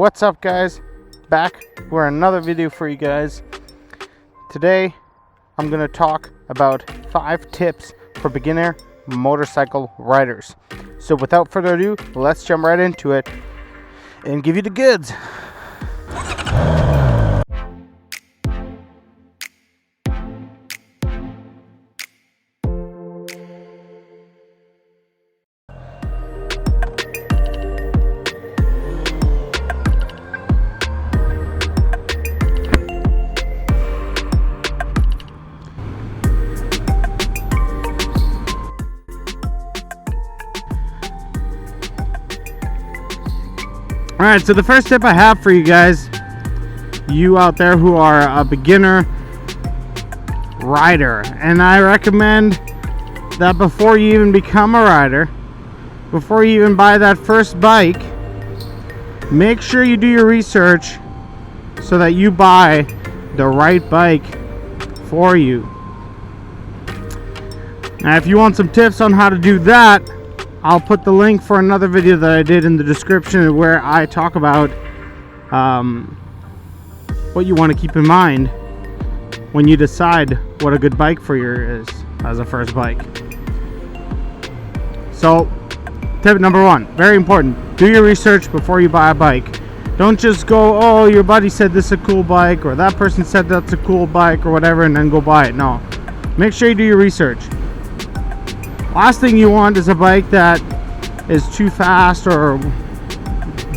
What's up, guys? Back for another video for you guys. Today I'm gonna talk about 5 tips for beginner motorcycle riders. So without further ado, let's jump right into it and give you the goods. Alright, so the first tip I have for you guys, you out there who are a beginner rider, and I recommend that before you even become a rider, before you even buy that first bike, make sure you do your research so that you buy the right bike for you. Now, if you want some tips on how to do that, I'll put the link for another video that I did in the description where I talk about what you want to keep in mind when you decide what a good bike for you is as a first bike. So, tip number 1, very important: do your research before you buy a bike. Don't just go, oh, your buddy said this is a cool bike, or that person said that's a cool bike, or whatever, and then go buy it. No, make sure you do your research. Last thing you want is a bike that is too fast or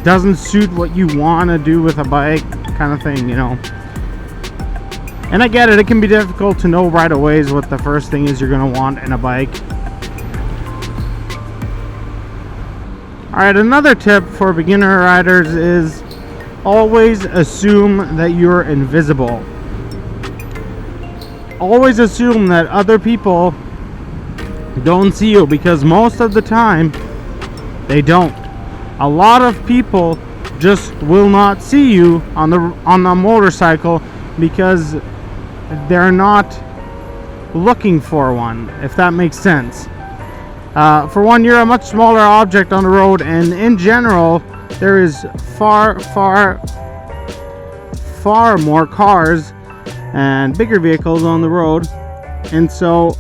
doesn't suit what you want to do with a bike, kind of thing, you know. And I get it, it can be difficult to know right away what the first thing is you're going to want in a bike. Alright, another tip for beginner riders is always assume that you're invisible. Always assume that other people don't see you, because most of the time they don't. A lot of people just will not see you on the motorcycle because they're not looking for one, if that makes sense. For one, you're a much smaller object on the road, and in general there is far more cars and bigger vehicles on the road, and so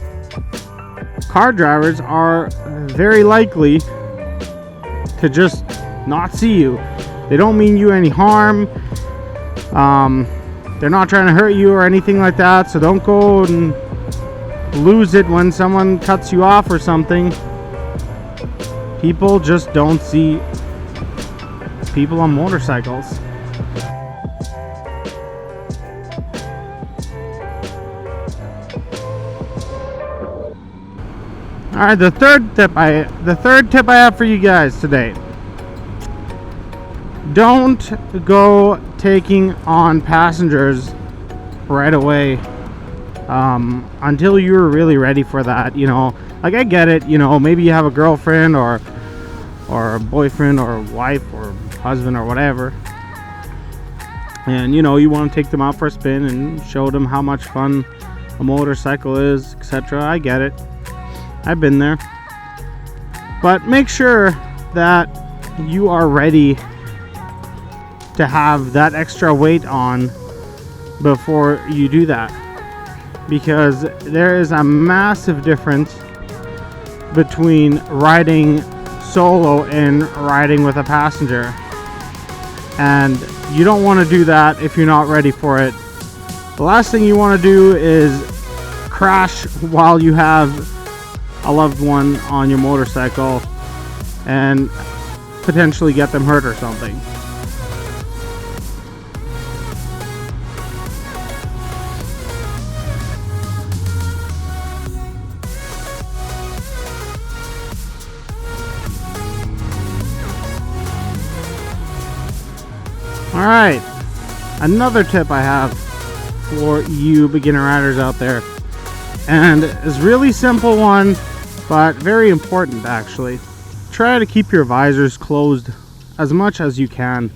car drivers are very likely to just not see you. They don't mean you any harm. They're not trying to hurt you or anything like that, so don't go and lose it when someone cuts you off or something. People just don't see people on motorcycles. Alright, the third tip I have for you guys today: don't go taking on passengers right away until you're really ready for that. You know, like, I get it, you know, maybe you have a girlfriend or a boyfriend or a wife or husband or whatever, and you know, you want to take them out for a spin and show them how much fun a motorcycle is, etc. I get it, I've been there. But make sure that you are ready to have that extra weight on before you do that, because there is a massive difference between riding solo and riding with a passenger, and you don't want to do that if you're not ready for it. The last thing you want to do is crash while you have a loved one on your motorcycle and potentially get them hurt or something. Alright, another tip I have for you beginner riders out there, and it's a really simple one, but very important actually. Try to keep your visors closed as much as you can.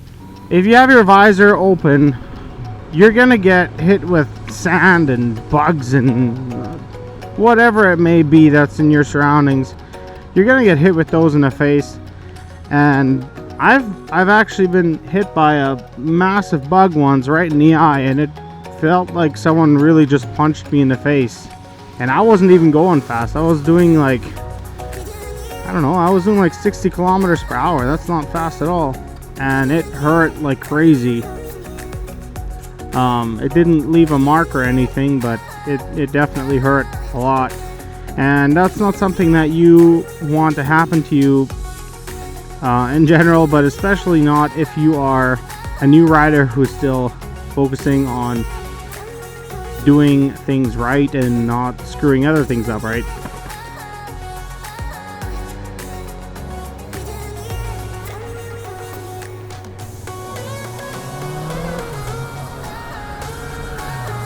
If you have your visor open, you're gonna get hit with sand and bugs and whatever it may be that's in your surroundings. You're gonna get hit with those in the face, and I've actually been hit by a massive bug once right in the eye, and it felt like someone really just punched me in the face. And I wasn't even going fast. I was doing like, I don't know, I was doing like 60 kilometers per hour. That's not fast at all. And it hurt like crazy. It didn't leave a mark or anything, but it definitely hurt a lot. And that's not something that you want to happen to you in general, but especially not if you are a new rider who's still focusing on doing things right and not screwing other things up, right?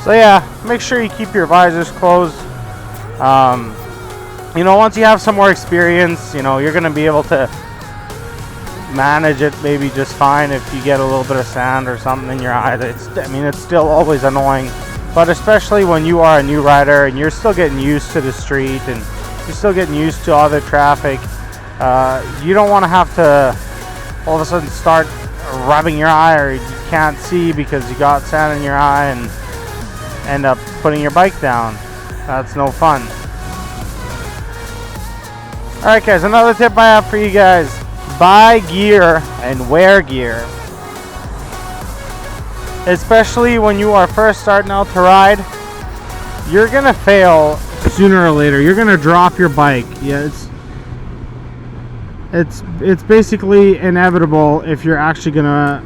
So yeah, make sure you keep your visors closed. You know, once you have some more experience, you know, you're going to be able to manage it maybe just fine if you get a little bit of sand or something in your eye. I mean, it's still always annoying, but especially when you are a new rider and you're still getting used to the street and you're still getting used to other traffic, you don't want to have to all of a sudden start rubbing your eye, or you can't see because you got sand in your eye and end up putting your bike down. That's no fun. Alright guys, another tip I have for you guys: buy gear and wear gear. Especially when you are first starting out to ride, you're gonna fail sooner or later. You're gonna drop your bike. Yeah, it's basically inevitable if you're actually gonna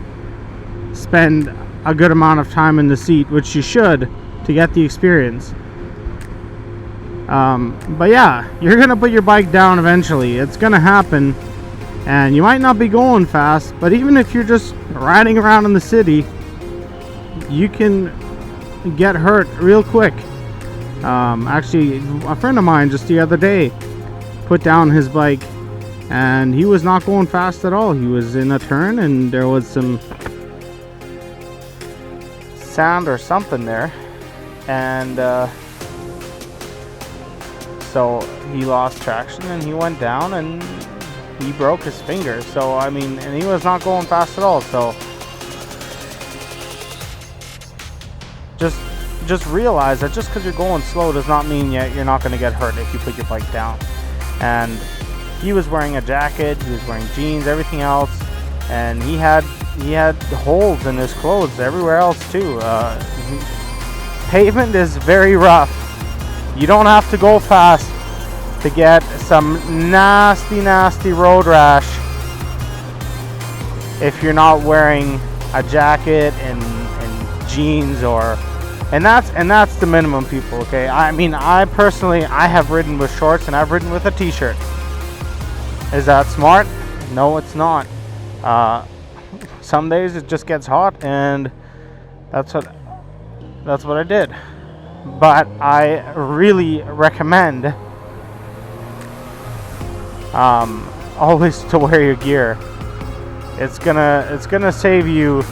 spend a good amount of time in the seat, which you should, to get the experience. But yeah, you're gonna put your bike down eventually. It's gonna happen, and you might not be going fast, but even if you're just riding around in the city, you can get hurt real quick. Actually, a friend of mine just the other day put down his bike, and he was not going fast at all. He was in a turn, and there was some sand or something there, and so he lost traction and he went down and he broke his finger. So I mean, and he was not going fast at all. So just realize that just because you're going slow does not mean yet you're not going to get hurt if you put your bike down. And he was wearing a jacket, he was wearing jeans, everything else, and he had holes in his clothes everywhere else too. Pavement is very rough. You don't have to go fast to get some nasty road rash if you're not wearing a jacket and jeans, and that's the minimum, people. Okay, I mean, I personally have ridden with shorts and I've ridden with a t-shirt. Is that smart? No, it's not. Some days it just gets hot, and that's what I did. But I really recommend always to wear your gear. It's gonna save you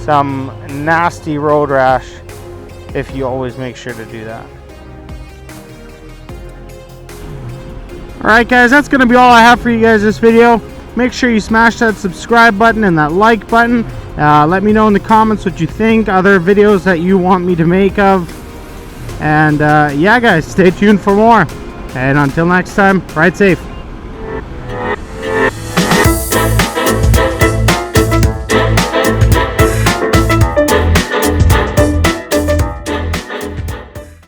some nasty road rash if you always make sure to do that. Alright guys, that's gonna be all I have for you guys this video. Make sure you smash that subscribe button and that like button. Let me know in the comments what you think, other videos that you want me to make of. And yeah guys, stay tuned for more. And until next time, ride safe.